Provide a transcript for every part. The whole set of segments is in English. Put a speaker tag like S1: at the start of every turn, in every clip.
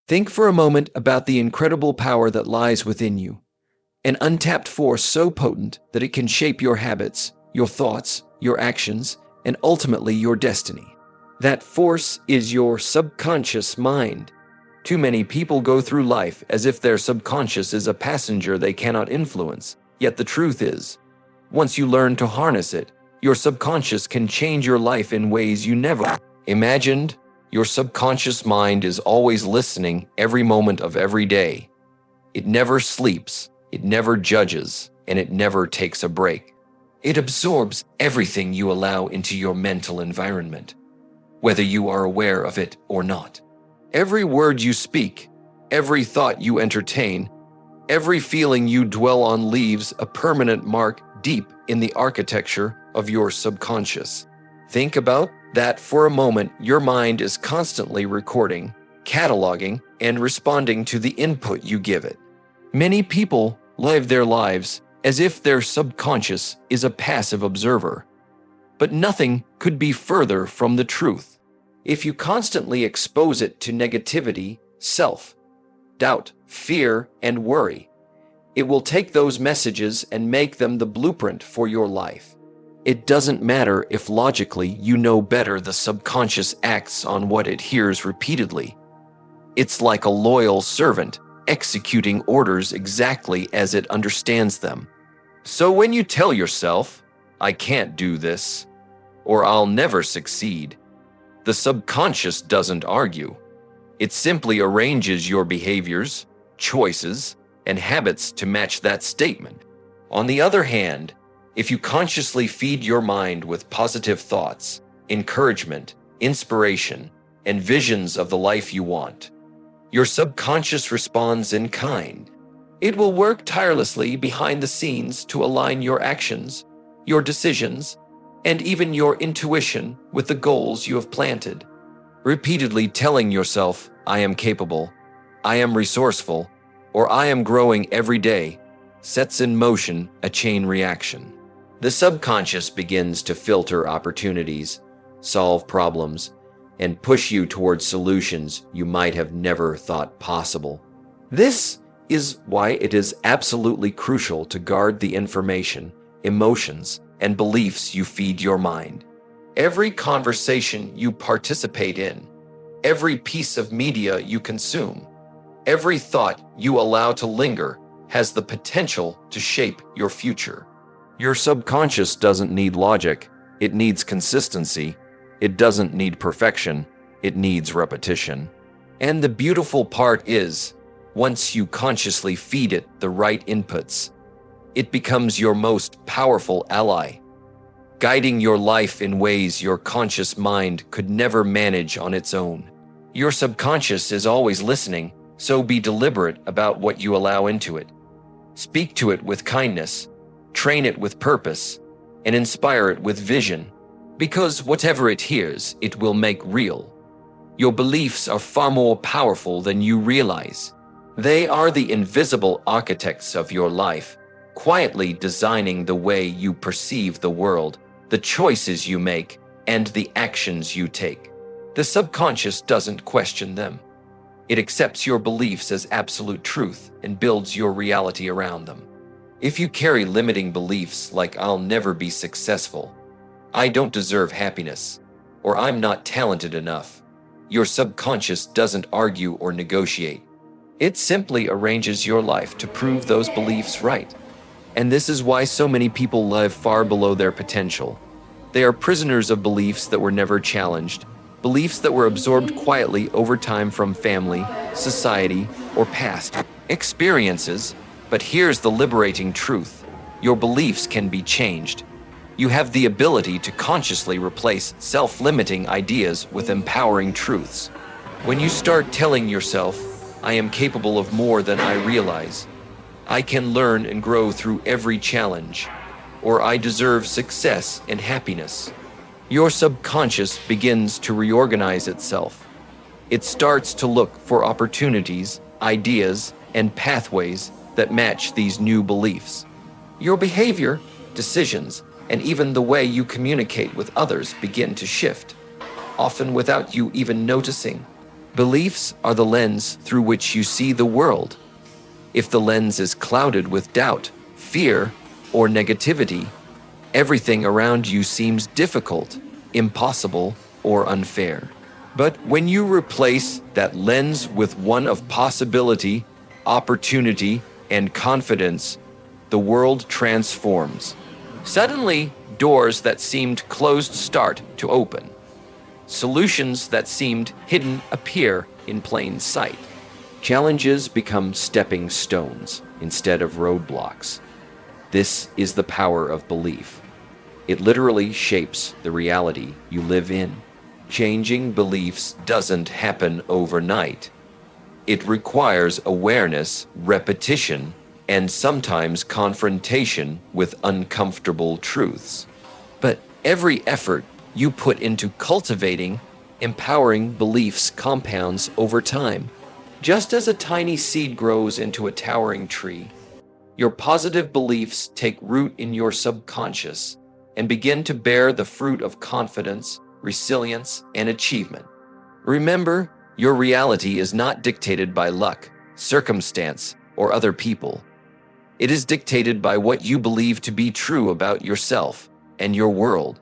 S1: Think for a moment about the incredible power that lies within you. An untapped force so potent that it can shape your habits, your thoughts, your actions, and ultimately your destiny. That force is your subconscious mind. Too many people go through life as if their subconscious is a passenger they cannot influence. Yet the truth is, once you learn to harness it, your subconscious can change your life in ways you never imagined. Your subconscious mind is always listening every moment of every day. It never sleeps, it never judges, and it never takes a break. It absorbs everything you allow into your mental environment, whether you are aware of it or not. Every word you speak, every thought you entertain, every feeling you dwell on leaves a permanent mark deep in the architecture of your subconscious. Think about that for a moment. Your mind is constantly recording, cataloging, and responding to the input you give it. Many people live their lives as if their subconscious is a passive observer. But nothing could be further from the truth. If you constantly expose it to negativity, self-doubt, fear, and worry, it will take those messages and make them the blueprint for your life. It doesn't matter if logically you know better, the subconscious acts on what it hears repeatedly. It's like a loyal servant, executing orders exactly as it understands them. So when you tell yourself, "I can't do this," or "I'll never succeed," the subconscious doesn't argue. It simply arranges your behaviors, choices, and habits to match that statement. On the other hand, if you consciously feed your mind with positive thoughts, encouragement, inspiration, and visions of the life you want, your subconscious responds in kind. It will work tirelessly behind the scenes to align your actions, your decisions, and even your intuition with the goals you have planted. Repeatedly telling yourself, "I am capable," "I am resourceful," or "I am growing every day," sets in motion a chain reaction. The subconscious begins to filter opportunities, solve problems, and push you towards solutions you might have never thought possible. This is why it is absolutely crucial to guard the information, emotions, and beliefs you feed your mind. Every conversation you participate in, every piece of media you consume, every thought you allow to linger has the potential to shape your future. Your subconscious doesn't need logic, it needs consistency. It doesn't need perfection, it needs repetition. And the beautiful part is, once you consciously feed it the right inputs, it becomes your most powerful ally, guiding your life in ways your conscious mind could never manage on its own. Your subconscious is always listening, so be deliberate about what you allow into it. Speak to it with kindness, train it with purpose, and inspire it with vision. Because whatever it hears, it will make real. Your beliefs are far more powerful than you realize. They are the invisible architects of your life, quietly designing the way you perceive the world, the choices you make, and the actions you take. The subconscious doesn't question them. It accepts your beliefs as absolute truth and builds your reality around them. If you carry limiting beliefs like "I'll never be successful," "I don't deserve happiness," or "I'm not talented enough," your subconscious doesn't argue or negotiate. It simply arranges your life to prove those beliefs right. And this is why so many people live far below their potential. They are prisoners of beliefs that were never challenged, beliefs that were absorbed quietly over time from family, society, or past experiences. But here's the liberating truth: your beliefs can be changed. You have the ability to consciously replace self-limiting ideas with empowering truths. When you start telling yourself, "I am capable of more than I realize," "I can learn and grow through every challenge," or "I deserve success and happiness," your subconscious begins to reorganize itself. It starts to look for opportunities, ideas, and pathways that match these new beliefs. Your behavior, decisions, and even the way you communicate with others begin to shift, often without you even noticing. Beliefs are the lens through which you see the world. If the lens is clouded with doubt, fear, or negativity, everything around you seems difficult, impossible, or unfair. But when you replace that lens with one of possibility, opportunity, and confidence, the world transforms. Suddenly, doors that seemed closed start to open. Solutions that seemed hidden appear in plain sight. Challenges become stepping stones instead of roadblocks. This is the power of belief. It literally shapes the reality you live in. Changing beliefs doesn't happen overnight. It requires awareness, repetition, and sometimes confrontation with uncomfortable truths. But every effort you put into cultivating, empowering beliefs compounds over time. Just as a tiny seed grows into a towering tree, your positive beliefs take root in your subconscious and begin to bear the fruit of confidence, resilience, and achievement. Remember, your reality is not dictated by luck, circumstance, or other people. It is dictated by what you believe to be true about yourself and your world.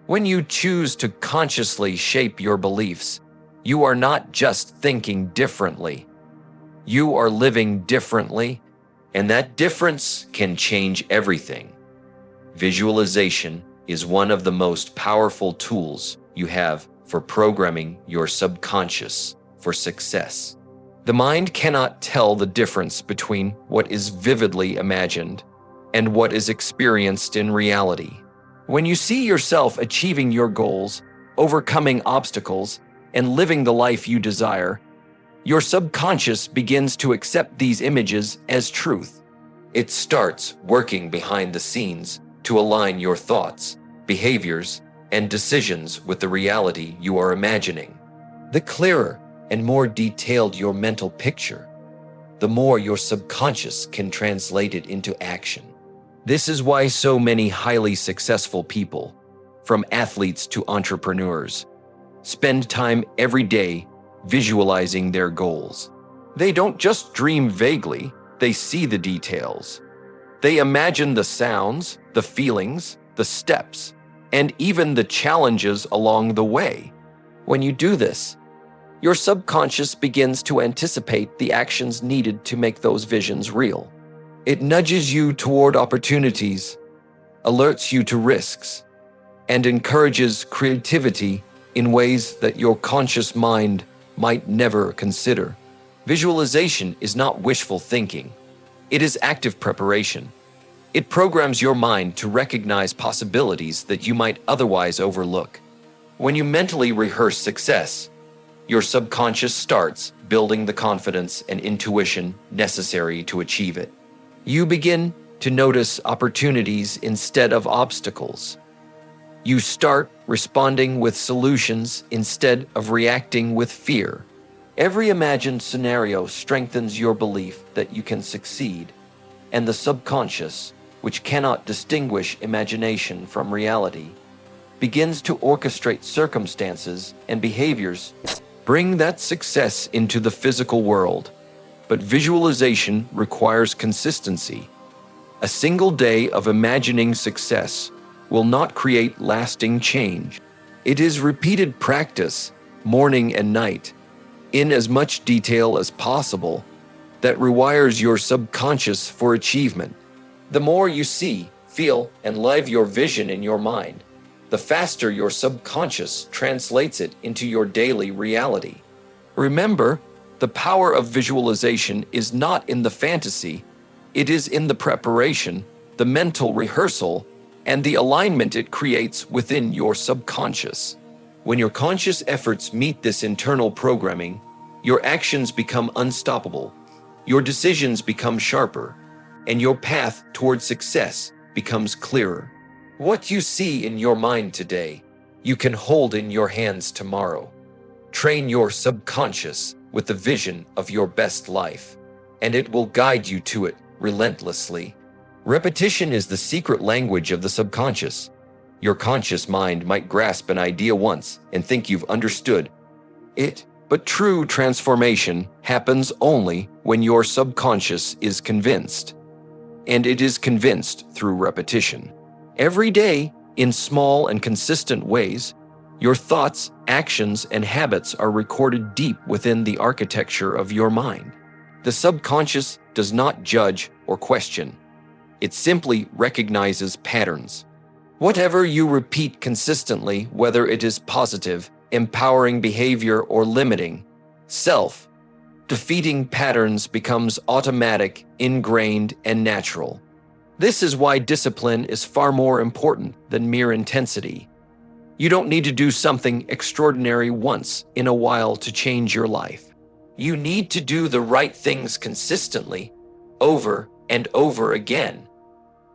S1: When you choose to consciously shape your beliefs, you are not just thinking differently. You are living differently, and that difference can change everything. Visualization is one of the most powerful tools you have for programming your subconscious for success. The mind cannot tell the difference between what is vividly imagined and what is experienced in reality. When you see yourself achieving your goals, overcoming obstacles, and living the life you desire, your subconscious begins to accept these images as truth. It starts working behind the scenes to align your thoughts, behaviors, and decisions with the reality you are imagining. The clearer and more detailed your mental picture, the more your subconscious can translate it into action. This is why so many highly successful people, from athletes to entrepreneurs, spend time every day visualizing their goals. They don't just dream vaguely, they see the details. They imagine the sounds, the feelings, the steps, and even the challenges along the way. When you do this, your subconscious begins to anticipate the actions needed to make those visions real. It nudges you toward opportunities, alerts you to risks, and encourages creativity in ways that your conscious mind might never consider. Visualization is not wishful thinking. It is active preparation. It programs your mind to recognize possibilities that you might otherwise overlook. When you mentally rehearse success, your subconscious starts building the confidence and intuition necessary to achieve it. You begin to notice opportunities instead of obstacles. You start responding with solutions instead of reacting with fear. Every imagined scenario strengthens your belief that you can succeed, and the subconscious, which cannot distinguish imagination from reality, begins to orchestrate circumstances and behaviors. Bring that success into the physical world, but visualization requires consistency. A single day of imagining success will not create lasting change. It is repeated practice, morning and night, in as much detail as possible, that rewires your subconscious for achievement. The more you see, feel, and live your vision in your mind, the faster your subconscious translates it into your daily reality. Remember, the power of visualization is not in the fantasy, it is in the preparation, the mental rehearsal, and the alignment it creates within your subconscious. When your conscious efforts meet this internal programming, your actions become unstoppable, your decisions become sharper, and your path toward success becomes clearer. What you see in your mind today, you can hold in your hands tomorrow. Train your subconscious with the vision of your best life, and it will guide you to it relentlessly. Repetition is the secret language of the subconscious. Your conscious mind might grasp an idea once and think you've understood it, But true transformation happens only when your subconscious is convinced. And it is convinced through repetition. Every day, in small and consistent ways, your thoughts, actions, and habits are recorded deep within the architecture of your mind. The subconscious does not judge or question. It simply recognizes patterns. Whatever you repeat consistently, whether it is positive, empowering behavior, or limiting, self-defeating patterns becomes automatic, ingrained, and natural. This is why discipline is far more important than mere intensity. You don't need to do something extraordinary once in a while to change your life. You need to do the right things consistently, over and over again.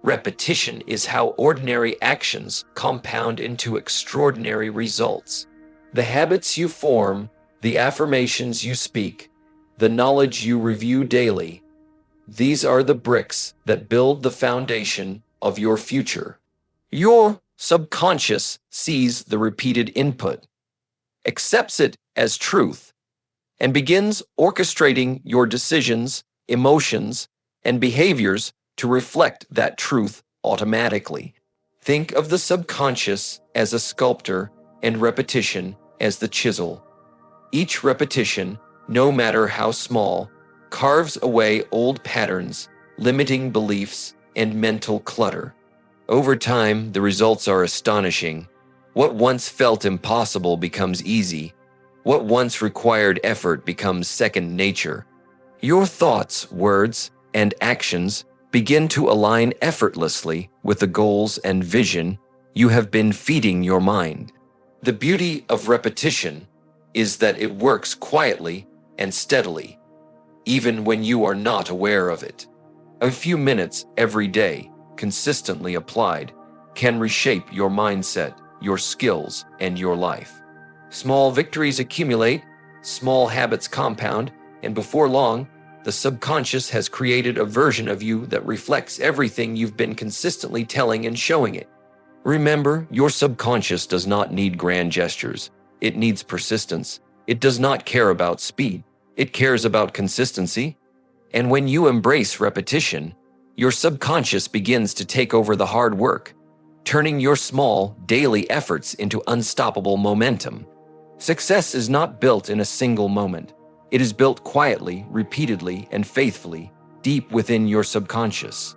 S1: Repetition is how ordinary actions compound into extraordinary results. The habits you form, the affirmations you speak, the knowledge you review daily, these are the bricks that build the foundation of your future. Your subconscious sees the repeated input, accepts it as truth, and begins orchestrating your decisions, emotions, and behaviors to reflect that truth automatically. Think of the subconscious as a sculptor and repetition as the chisel. Each repetition, no matter how small, carves away old patterns, limiting beliefs, and mental clutter. Over time, the results are astonishing. What once felt impossible becomes easy. What once required effort becomes second nature. Your thoughts, words, and actions begin to align effortlessly with the goals and vision you have been feeding your mind. The beauty of repetition is that it works quietly and steadily, even when you are not aware of it. A few minutes every day, consistently applied, can reshape your mindset, your skills, and your life. Small victories accumulate, small habits compound, and before long, the subconscious has created a version of you that reflects everything you've been consistently telling and showing it. Remember, your subconscious does not need grand gestures. It needs persistence. It does not care about speed. It cares about consistency. And when you embrace repetition, your subconscious begins to take over the hard work, turning your small, daily efforts into unstoppable momentum. Success is not built in a single moment. It is built quietly, repeatedly, and faithfully, deep within your subconscious.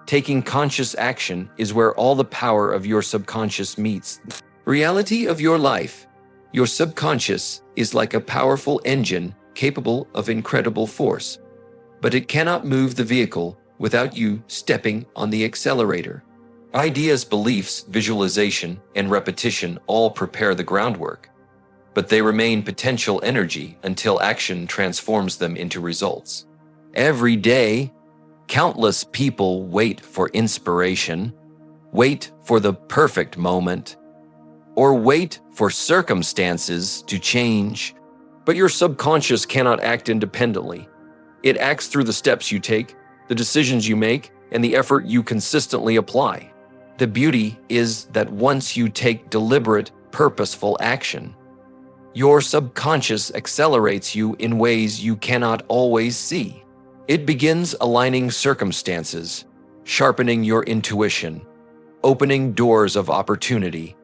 S1: Taking conscious action is where all the power of your subconscious meets the reality of your life. Your subconscious is like a powerful engine capable of incredible force, but it cannot move the vehicle without you stepping on the accelerator. Ideas, beliefs, visualization, and repetition all prepare the groundwork, but they remain potential energy until action transforms them into results. Every day, countless people wait for inspiration, wait for the perfect moment, or wait for circumstances to change. But your subconscious cannot act independently. It acts through the steps you take, the decisions you make, and the effort you consistently apply. The beauty is that once you take deliberate, purposeful action, your subconscious accelerates you in ways you cannot always see. It begins aligning circumstances, sharpening your intuition, opening doors of opportunity,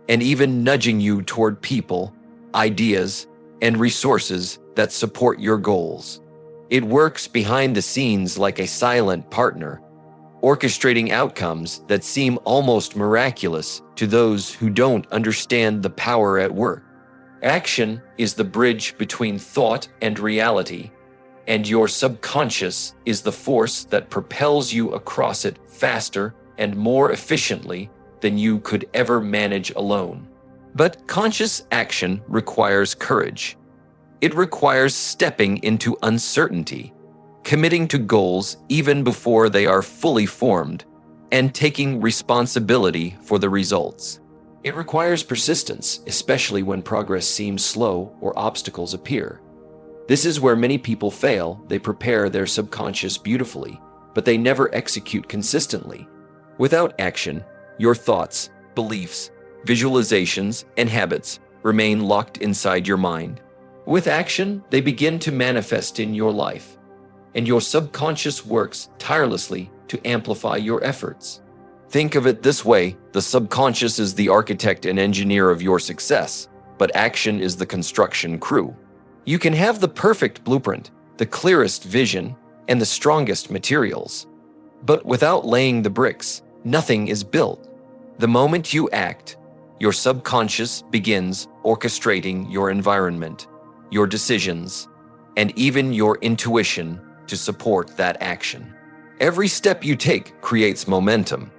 S1: and even nudging you toward people, ideas, and resources that support your goals. It works behind the scenes like a silent partner, orchestrating outcomes that seem almost miraculous to those who don't understand the power at work. Action is the bridge between thought and reality, and your subconscious is the force that propels you across it faster and more efficiently than you could ever manage alone. But conscious action requires courage. It requires stepping into uncertainty, committing to goals even before they are fully formed, and taking responsibility for the results. It requires persistence, especially when progress seems slow or obstacles appear. This is where many people fail. They prepare their subconscious beautifully, but they never execute consistently. Without action, your thoughts, beliefs, visualizations, and habits remain locked inside your mind. With action, they begin to manifest in your life, and your subconscious works tirelessly to amplify your efforts. Think of it this way: the subconscious is the architect and engineer of your success, but action is the construction crew. You can have the perfect blueprint, the clearest vision, and the strongest materials. But without laying the bricks, nothing is built. The moment you act, your subconscious begins orchestrating your environment, your decisions, and even your intuition to support that action. Every step you take creates momentum,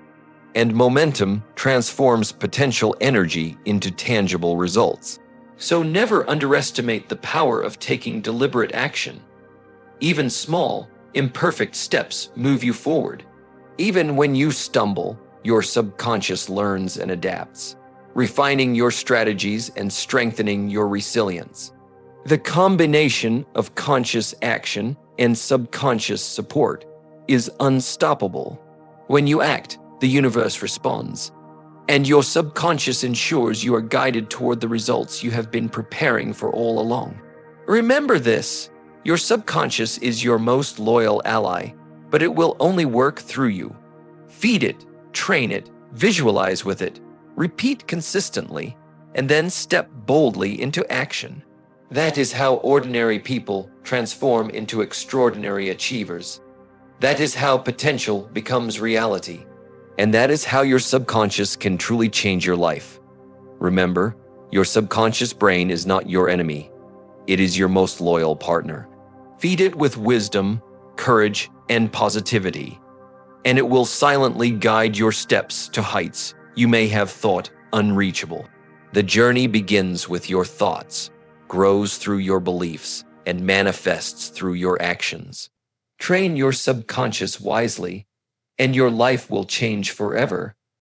S1: and momentum transforms potential energy into tangible results. So never underestimate the power of taking deliberate action. Even small, imperfect steps move you forward. Even when you stumble, your subconscious learns and adapts, refining your strategies and strengthening your resilience. The combination of conscious action and subconscious support is unstoppable. When you act, the universe responds, and your subconscious ensures you are guided toward the results you have been preparing for all along. Remember this: your subconscious is your most loyal ally, but it will only work through you. Feed it, train it, visualize with it, repeat consistently, and then step boldly into action. That is how ordinary people transform into extraordinary achievers. That is how potential becomes reality. And that is how your subconscious can truly change your life. Remember, your subconscious brain is not your enemy. It is your most loyal partner. Feed it with wisdom, courage, and positivity, and it will silently guide your steps to heights you may have thought unreachable. The journey begins with your thoughts, grows through your beliefs, and manifests through your actions. Train your subconscious wisely, and your life will change forever.